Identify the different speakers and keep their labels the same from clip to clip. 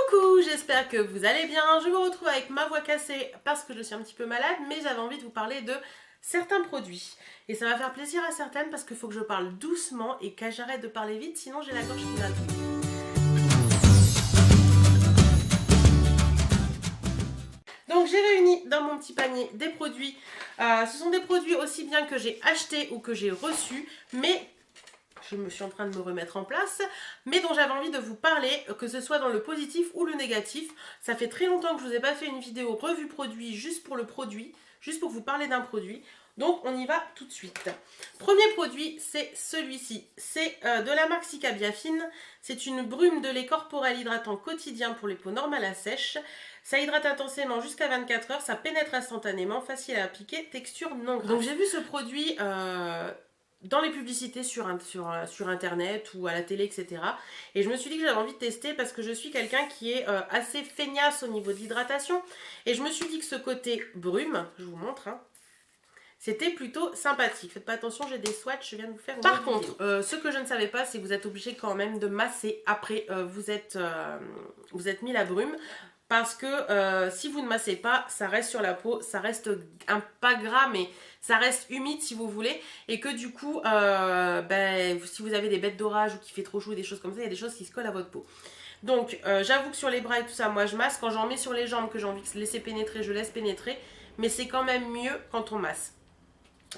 Speaker 1: Coucou, j'espère que vous allez bien. Je vous retrouve avec ma voix cassée parce que je suis un petit peu malade, mais j'avais envie de vous parler de certains produits. Et ça va faire plaisir à certaines parce qu'il faut que je parle doucement et que j'arrête de parler vite, sinon j'ai la gorge qui va tomber. Donc j'ai réuni dans mon petit panier des produits. Ce sont des produits aussi bien que j'ai achetés ou que j'ai reçus, mais je me suis en train de me remettre en place, mais dont j'avais envie de vous parler, que ce soit dans le positif ou le négatif. Ça fait très longtemps que je ne vous ai pas fait une vidéo revue produit, juste pour le produit, juste pour vous parler d'un produit. Donc on y va tout de suite. Premier produit, c'est celui-ci. C'est de la marque Cica Biafine. C'est une brume de lait corporel hydratant quotidien pour les peaux normales à sèche. Ça hydrate intensément jusqu'à 24 heures, ça pénètre instantanément, facile à appliquer, texture non grasse. Donc j'ai vu ce produit dans les publicités sur internet ou à la télé, etc. Et je me suis dit que j'avais envie de tester parce que je suis quelqu'un qui est assez feignasse au niveau de l'hydratation. Et je me suis dit que ce côté brume, je vous montre, hein, c'était plutôt sympathique. Faites pas attention, j'ai des swatchs, je viens de vous faire une Par contre, ce que je ne savais pas, c'est que vous êtes obligé quand même de masser après vous êtes mis la brume. Parce que si vous ne massez pas, ça reste sur la peau, ça reste pas gras, mais ça reste humide si vous voulez. Et que du coup, si vous avez des bêtes d'orage ou qu'il fait trop chaud, des choses comme ça, il y a des choses qui se collent à votre peau. Donc j'avoue que sur les bras et tout ça, moi je masse. Quand j'en mets sur les jambes, que j'ai envie de laisser pénétrer, je laisse pénétrer. Mais c'est quand même mieux quand on masse.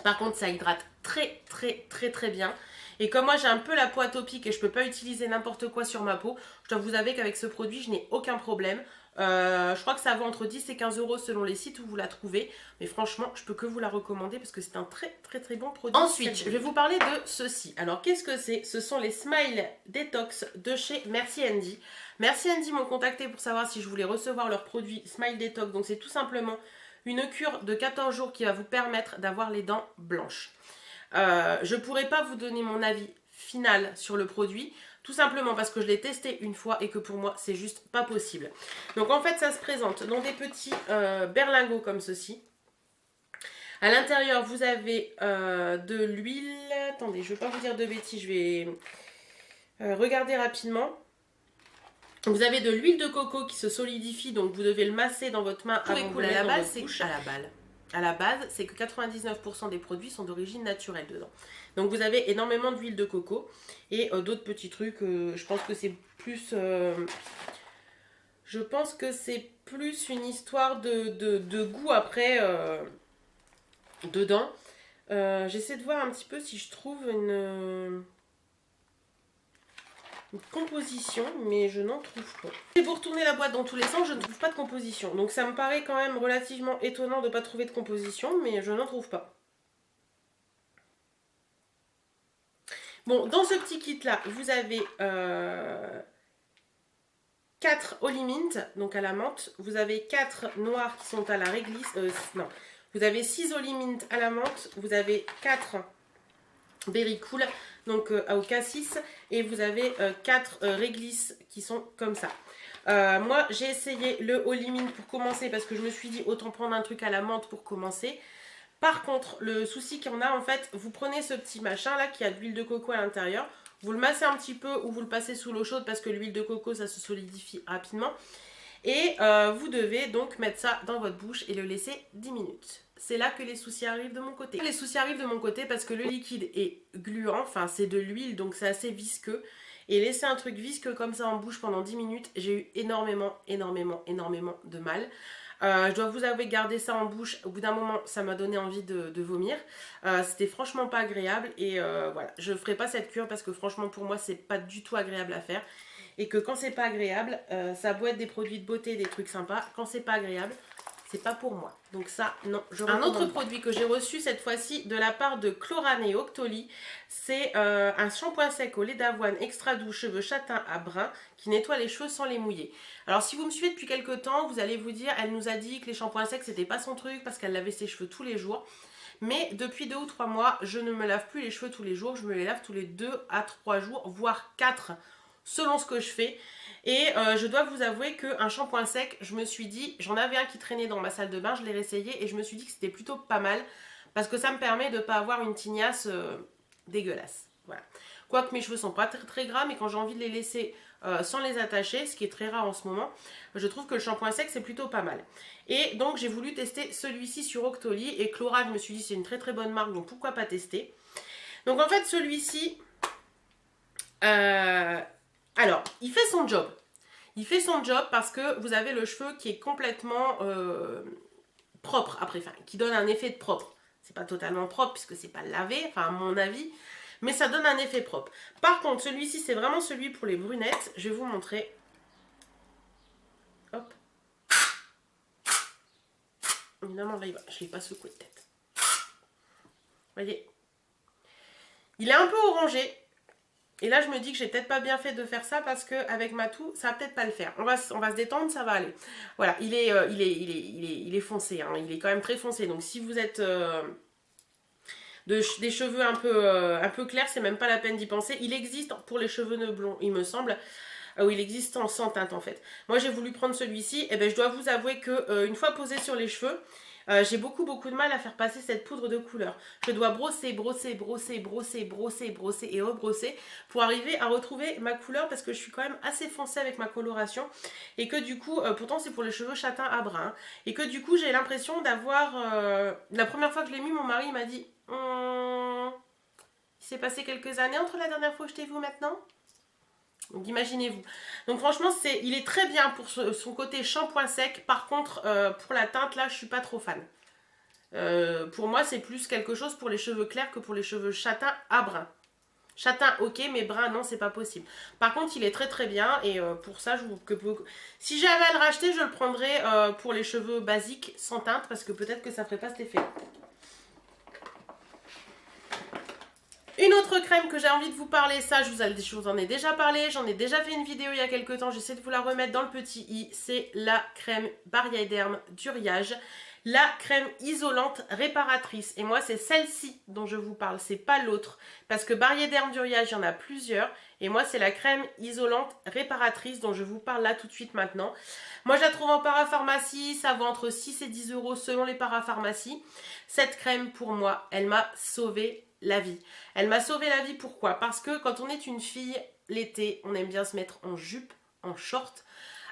Speaker 1: Par contre, ça hydrate très bien. Et comme moi j'ai un peu la peau atopique et je peux pas utiliser n'importe quoi sur ma peau, je dois vous avouer qu'avec ce produit, je n'ai aucun problème. Je crois que ça vaut entre 10 et 15 euros selon les sites où vous la trouvez. Mais franchement, je peux que vous la recommander parce que c'est un très bon produit. Ensuite, je vais vous parler de ceci. Alors, qu'est-ce que c'est? Ce sont les Smile Detox de chez Merci Andy. Merci Andy m'ont contacté pour savoir si je voulais recevoir leurs produits Smile Detox. Donc, c'est tout simplement une cure de 14 jours qui va vous permettre d'avoir les dents blanches. Je ne pourrais pas vous donner mon avis final sur le produit, tout simplement parce que je l'ai testé une fois et que pour moi c'est juste pas possible. Donc en fait ça se présente dans des petits berlingots comme ceci. À l'intérieur vous avez de l'huile, attendez je ne vais pas vous dire de bêtises, je vais regarder rapidement. Vous avez de l'huile de coco qui se solidifie, donc vous devez le masser dans votre main avant de le mettre dans votre bouche. À la base, c'est que 99% des produits sont d'origine naturelle dedans. Donc vous avez énormément d'huile de coco et d'autres petits trucs. Je pense que c'est plus... je pense que c'est plus une histoire de goût après dedans. J'essaie de voir un petit peu si je trouve une composition, mais je n'en trouve pas. J'ai beau retourner la boîte dans tous les sens, je ne trouve pas de composition. Donc ça me paraît quand même relativement étonnant de ne pas trouver de composition, mais je n'en trouve pas. Bon, dans ce petit kit là, vous avez 4 Holy Mint, donc à la menthe. Vous avez 4 noirs qui sont à la réglisse. Non, vous avez 6 Holy Mint à la menthe. Vous avez 4 Berry Cool, donc au cassis, et vous avez 4 réglisses qui sont comme ça. Moi j'ai essayé le Holy Mint pour commencer parce que je me suis dit autant prendre un truc à la menthe pour commencer. Par contre le souci qu'on a en fait, vous prenez ce petit machin là qui a de l'huile de coco à l'intérieur, vous le massez un petit peu ou vous le passez sous l'eau chaude parce que l'huile de coco ça se solidifie rapidement. Et vous devez donc mettre ça dans votre bouche et le laisser 10 minutes. C'est là que les soucis arrivent de mon côté. Les soucis arrivent de mon côté parce que le liquide est gluant, enfin c'est de l'huile donc c'est assez visqueux. Et laisser un truc visqueux comme ça en bouche pendant 10 minutes, j'ai eu énormément de mal. Je dois vous avouer, garder ça en bouche, au bout d'un moment ça m'a donné envie de vomir. C'était franchement pas agréable et voilà, je ferai pas cette cure parce que franchement pour moi c'est pas du tout agréable à faire. Et que quand c'est pas agréable, ça doit être des produits de beauté, des trucs sympas. Quand c'est pas agréable, c'est pas pour moi. Donc ça, non, je recommande. Un autre produit que j'ai reçu cette fois-ci de la part de Chlorane et Octoly, c'est un shampoing sec au lait d'avoine extra doux cheveux châtains à brun qui nettoie les cheveux sans les mouiller. Alors si vous me suivez depuis quelques temps, vous allez vous dire, elle nous a dit que les shampoings secs c'était pas son truc parce qu'elle lavait ses cheveux tous les jours. Mais depuis 2 ou 3 mois, je ne me lave plus les cheveux tous les jours, je me les lave tous les 2 à 3 jours, voire 4 selon ce que je fais. Et je dois vous avouer qu'un shampoing sec, je me suis dit, j'en avais un qui traînait dans ma salle de bain, je l'ai réessayé et je me suis dit que c'était plutôt pas mal parce que ça me permet de ne pas avoir une tignasse dégueulasse. Voilà. Quoique mes cheveux sont pas très gras, mais quand j'ai envie de les laisser sans les attacher, ce qui est très rare en ce moment. Je trouve que le shampoing sec c'est plutôt pas mal. Et donc j'ai voulu tester celui-ci sur Octoly et Clora, je me suis dit c'est une très très bonne marque, donc pourquoi pas tester. Donc en fait celui-ci, alors il fait son job. Il fait son job parce que vous avez le cheveu qui est complètement propre après, enfin qui donne un effet de propre. C'est pas totalement propre puisque c'est pas lavé, enfin à mon avis, mais ça donne un effet propre. Par contre celui-ci c'est vraiment celui pour les brunettes, je vais vous montrer. Hop. Évidemment là je ne l'ai pas secoué de tête. Vous voyez, il est un peu orangé. Et là, je me dis que j'ai peut-être pas bien fait de faire ça parce qu'avec Matou, ça va peut-être pas le faire. On va se détendre, ça va aller. Voilà, il est foncé, hein, il est quand même très foncé. Donc si vous êtes des cheveux un peu clairs, c'est même pas la peine d'y penser. Il existe pour les cheveux nœuds blonds, il me semble. Il existe sans teinte en fait. Moi, j'ai voulu prendre celui-ci. Et ben, je dois vous avouer que une fois posé sur les cheveux, j'ai beaucoup de mal à faire passer cette poudre de couleur. Je dois brosser et rebrosser pour arriver à retrouver ma couleur parce que je suis quand même assez foncée avec ma coloration et que du coup, pourtant c'est pour les cheveux châtains à brun, et que du coup j'ai l'impression d'avoir... la première fois que je l'ai mis, mon mari m'a dit il s'est passé quelques années entre la dernière fois que je t'ai vu maintenant. Donc imaginez-vous. Donc franchement, il est très bien pour son côté shampoing sec. Par contre, pour la teinte, là, je suis pas trop fan. Pour moi, c'est plus quelque chose pour les cheveux clairs que pour les cheveux châtains à brun. Châtain, ok, mais brun, non, c'est pas possible. Par contre, il est très très bien. Et pour ça, si j'avais à le racheter, je le prendrais pour les cheveux basiques, sans teinte, parce que peut-être que ça ferait pas cet effet. Une autre crème que j'ai envie de vous parler, ça je vous en ai déjà parlé, j'en ai déjà fait une vidéo il y a quelques temps, j'essaie de vous la remettre dans le petit i, c'est la crème Bariederm d'Uriage, la crème isolante réparatrice. Et moi c'est celle-ci dont je vous parle, c'est pas l'autre, parce que Bariederm d'Uriage il y en a plusieurs, et moi c'est la crème isolante réparatrice dont je vous parle là tout de suite maintenant. Moi je la trouve en parapharmacie, ça vaut entre 6 et 10 € selon les parapharmacies. Cette crème pour moi, elle m'a sauvé la vie. Elle m'a sauvé la vie, pourquoi? Parce que quand on est une fille, l'été, on aime bien se mettre en jupe, en short.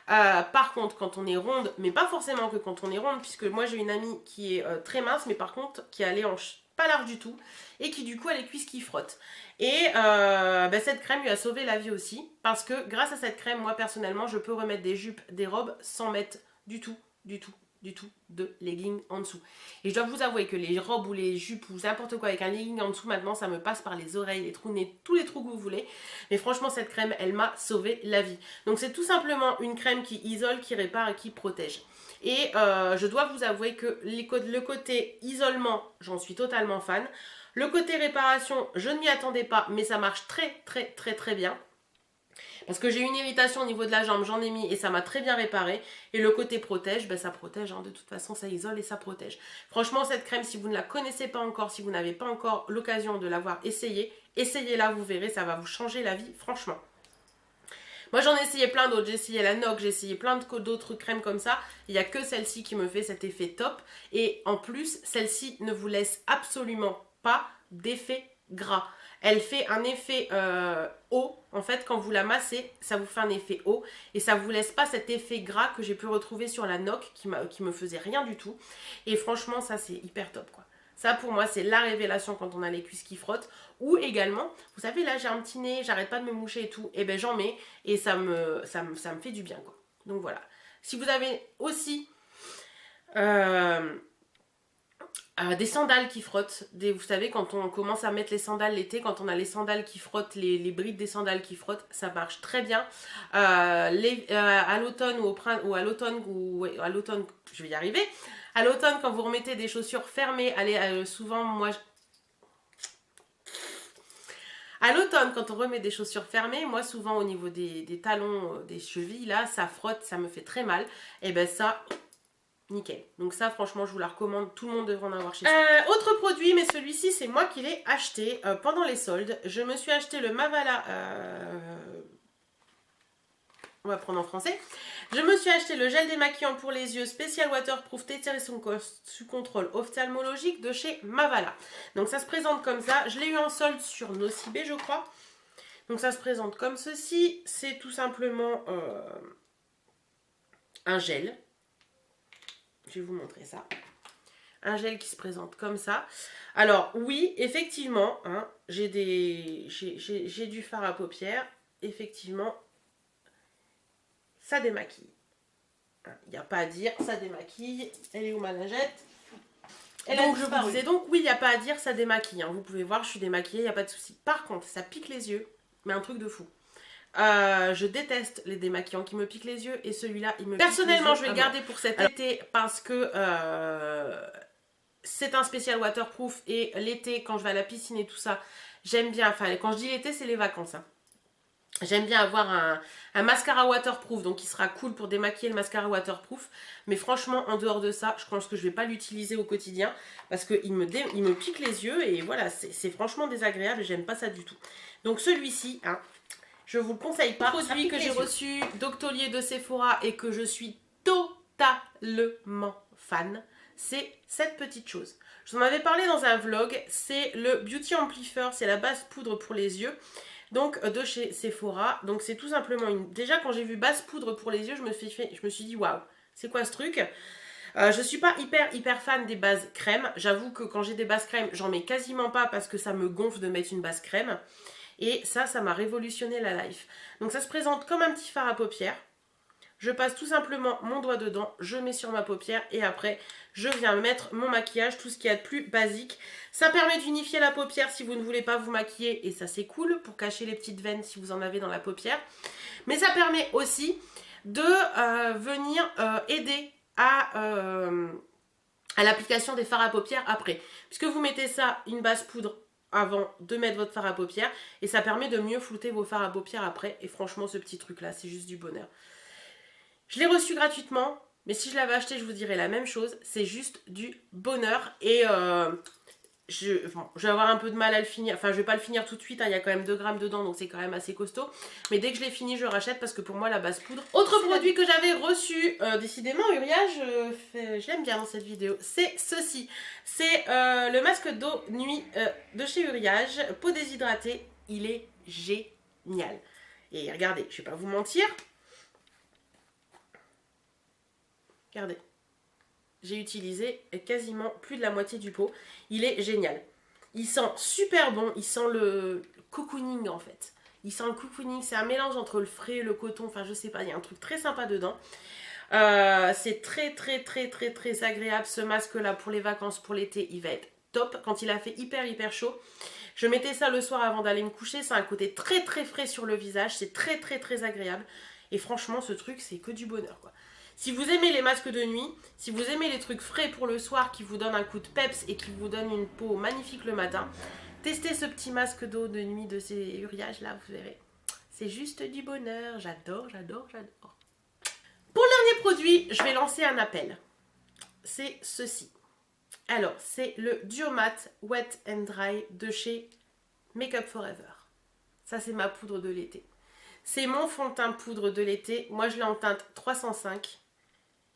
Speaker 1: Par contre, quand on est ronde, mais pas forcément que quand on est ronde, puisque moi j'ai une amie qui est très mince, mais par contre qui est allée en pas large du tout, et qui du coup a les cuisses qui frottent. Et cette crème lui a sauvé la vie aussi, parce que grâce à cette crème, moi personnellement, je peux remettre des jupes, des robes, sans mettre du tout de legging en dessous. Et je dois vous avouer que les robes ou les jupes ou n'importe quoi avec un legging en dessous, maintenant ça me passe par les oreilles, les trous de nez, tous les trous que vous voulez. Mais franchement cette crème, elle m'a sauvé la vie. Donc c'est tout simplement une crème qui isole, qui répare et qui protège. Et je dois vous avouer que le côté isolement, j'en suis totalement fan. Le côté réparation, je ne m'y attendais pas, mais ça marche très bien. Parce que j'ai eu une irritation au niveau de la jambe, j'en ai mis et ça m'a très bien réparé. Et le côté protège, ça protège, hein, de toute façon ça isole et ça protège. Franchement cette crème, si vous ne la connaissez pas encore, si vous n'avez pas encore l'occasion de l'avoir essayée, essayez-la, vous verrez, ça va vous changer la vie, franchement. Moi j'en ai essayé plein d'autres, j'ai essayé la NOC, j'ai essayé plein d'autres crèmes comme ça. Il n'y a que celle-ci qui me fait cet effet top. Et en plus, celle-ci ne vous laisse absolument pas d'effet gras. Elle fait un effet haut, en fait quand vous la massez, ça vous fait un effet haut et ça vous laisse pas cet effet gras que j'ai pu retrouver sur la NOC qui me faisait rien du tout. Et franchement ça c'est hyper top quoi. Ça pour moi c'est la révélation quand on a les cuisses qui frottent. Ou également, vous savez là j'ai un petit nez, j'arrête pas de me moucher et tout, et ben j'en mets et ça me fait du bien quoi. Donc voilà. Si vous avez aussi des sandales qui frottent, vous savez quand on commence à mettre les sandales l'été, quand on a les sandales qui frottent, les brides des sandales qui frottent, ça marche très bien. À l'automne ou à l'automne, je vais y arriver. À l'automne quand vous remettez des chaussures fermées, souvent moi... À l'automne, quand on remet des chaussures fermées, moi souvent au niveau des talons, des chevilles, là, ça frotte, ça me fait très mal. Et ben ça... Nickel. Donc ça franchement je vous la recommande, tout le monde devrait en avoir chez soi. Autre produit, mais celui-ci c'est moi qui l'ai acheté pendant les soldes. Je me suis acheté le Mavala, on va prendre en français. Je me suis acheté le gel démaquillant pour les yeux Special Waterproof Tétérison sous contrôle ophtalmologique de chez Mavala. Donc ça se présente comme ça, je l'ai eu en solde sur Nocibé je crois. Donc ça se présente comme ceci. C'est tout simplement un gel. Je vais vous montrer ça. Un gel qui se présente comme ça. Alors oui, effectivement, hein, j'ai du fard à paupières. Effectivement, ça démaquille. Il n'y a pas à dire, ça démaquille. Elle est où ma lingette? Donc je vous disais donc, oui, il n'y a pas à dire, ça démaquille. Hein. Vous pouvez voir, je suis démaquillée, il n'y a pas de souci. Par contre, ça pique les yeux, mais un truc de fou. Je déteste les démaquillants qui me piquent les yeux et celui-là, il me pique les yeux. Personnellement, je vais le garder pour cet été parce que c'est un spécial waterproof et l'été, quand je vais à la piscine et tout ça, j'aime bien, enfin quand je dis l'été, c'est les vacances. Hein. J'aime bien avoir un mascara waterproof, donc il sera cool pour démaquiller le mascara waterproof. Mais franchement, en dehors de ça, je pense que je ne vais pas l'utiliser au quotidien parce qu'il me pique les yeux et voilà, c'est franchement désagréable et j'aime pas ça du tout. Donc celui-ci, hein, je vous le conseille pas. Produit que j'ai reçu d'Octolier de Sephora et que je suis totalement fan, c'est cette petite chose. Je vous en avais parlé dans un vlog, c'est le Beauty Amplifier, c'est la base poudre pour les yeux. Donc de chez Sephora, donc c'est tout simplement une... Déjà quand j'ai vu base poudre pour les yeux, je me suis dit waouh, c'est quoi ce truc? Je suis pas hyper fan des bases crème. J'avoue que quand j'ai des bases crème, j'en mets quasiment pas parce que ça me gonfle de mettre une base crème. Et ça m'a révolutionné la life. Donc ça se présente comme un petit fard à paupières. Je passe tout simplement mon doigt dedans, je mets sur ma paupière et après je viens mettre mon maquillage, tout ce qu'il y a de plus basique. Ça permet d'unifier la paupière si vous ne voulez pas vous maquiller et ça c'est cool pour cacher les petites veines si vous en avez dans la paupière. Mais ça permet aussi de venir aider à l'application des fards à paupières après. Puisque vous mettez ça, une base poudre avant de mettre votre fard à paupières et ça permet de mieux flouter vos fards à paupières après. Et franchement ce petit truc là c'est juste du bonheur. Je l'ai reçu gratuitement, mais si je l'avais acheté, je vous dirais la même chose. C'est juste du bonheur. Et je vais avoir un peu de mal à le finir. Enfin, je vais pas le finir tout de suite. Hein, il y a quand même 2 grammes dedans, donc c'est quand même assez costaud. Mais dès que je l'ai fini, je rachète parce que pour moi, la base poudre... Autre produit que j'avais reçu, décidément, Uria, je l'aime bien dans cette vidéo. C'est ceci. C'est le masque d'eau nuit de chez Uriage. Peau déshydratée. Il est génial. Et regardez, je vais pas vous mentir... Regardez, j'ai utilisé quasiment plus de la moitié du pot. Il est génial. Il sent super bon. Il sent le cocooning en fait. Il sent le cocooning. C'est un mélange entre le frais et le coton. Enfin, je sais pas. Il y a un truc très sympa dedans. C'est très agréable. Ce masque-là pour les vacances, pour l'été, il va être top. Quand il a fait hyper chaud, je mettais ça le soir avant d'aller me coucher. C'est un côté très frais sur le visage. C'est très agréable. Et franchement, ce truc, c'est que du bonheur quoi. Si vous aimez les masques de nuit, si vous aimez les trucs frais pour le soir qui vous donnent un coup de peps et qui vous donnent une peau magnifique le matin, testez ce petit masque d'eau de nuit de ces Uriage là, vous verrez. C'est juste du bonheur, j'adore. Pour le dernier produit, je vais lancer un appel. C'est ceci. Alors, c'est le Duomat Wet and Dry de chez Make Up For Ever. Ça, c'est ma poudre de l'été. C'est mon fond de teint poudre de l'été. Moi, je l'ai en teinte 305.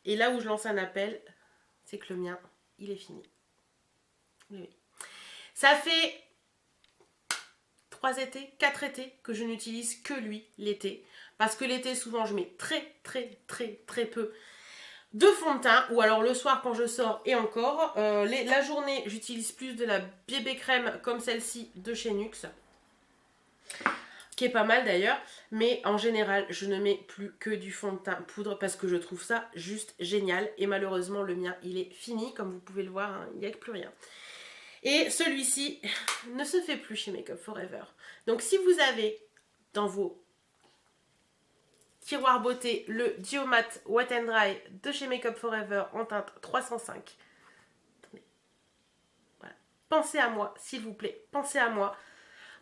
Speaker 1: Et là où je lance un appel, c'est que le mien, il est fini. Oui. Ça fait 3 étés, 4 étés que je n'utilise que lui l'été. Parce que l'été, souvent, je mets très peu de fond de teint. Ou alors le soir quand je sors et encore. La journée, j'utilise plus de la bébé crème comme celle-ci de chez NYX. Qui est pas mal d'ailleurs, mais en général je ne mets plus que du fond de teint poudre parce que je trouve ça juste génial et malheureusement le mien il est fini comme vous pouvez le voir, hein, il n'y a que plus rien. Et celui-ci ne se fait plus chez Make Up For Ever. Donc si vous avez dans vos tiroirs beauté le Duomat Wet and Dry de chez Make Up For Ever en teinte 305, attendez. Voilà. Pensez à moi s'il vous plaît, pensez à moi.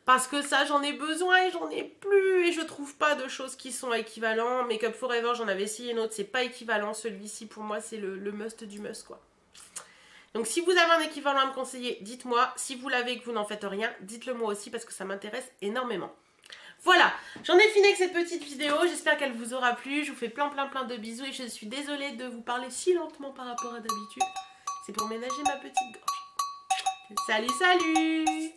Speaker 1: Parce que ça, j'en ai besoin et j'en ai plus. Et je trouve pas de choses qui sont équivalentes. Make Up For Ever, j'en avais essayé une autre, c'est pas équivalent. Celui-ci, pour moi, c'est le must du must, quoi. Donc, si vous avez un équivalent à me conseiller, dites-moi. Si vous l'avez et que vous n'en faites rien, dites-le moi aussi parce que ça m'intéresse énormément. Voilà, j'en ai fini avec cette petite vidéo. J'espère qu'elle vous aura plu. Je vous fais plein de bisous et je suis désolée de vous parler si lentement par rapport à d'habitude. C'est pour ménager ma petite gorge. Salut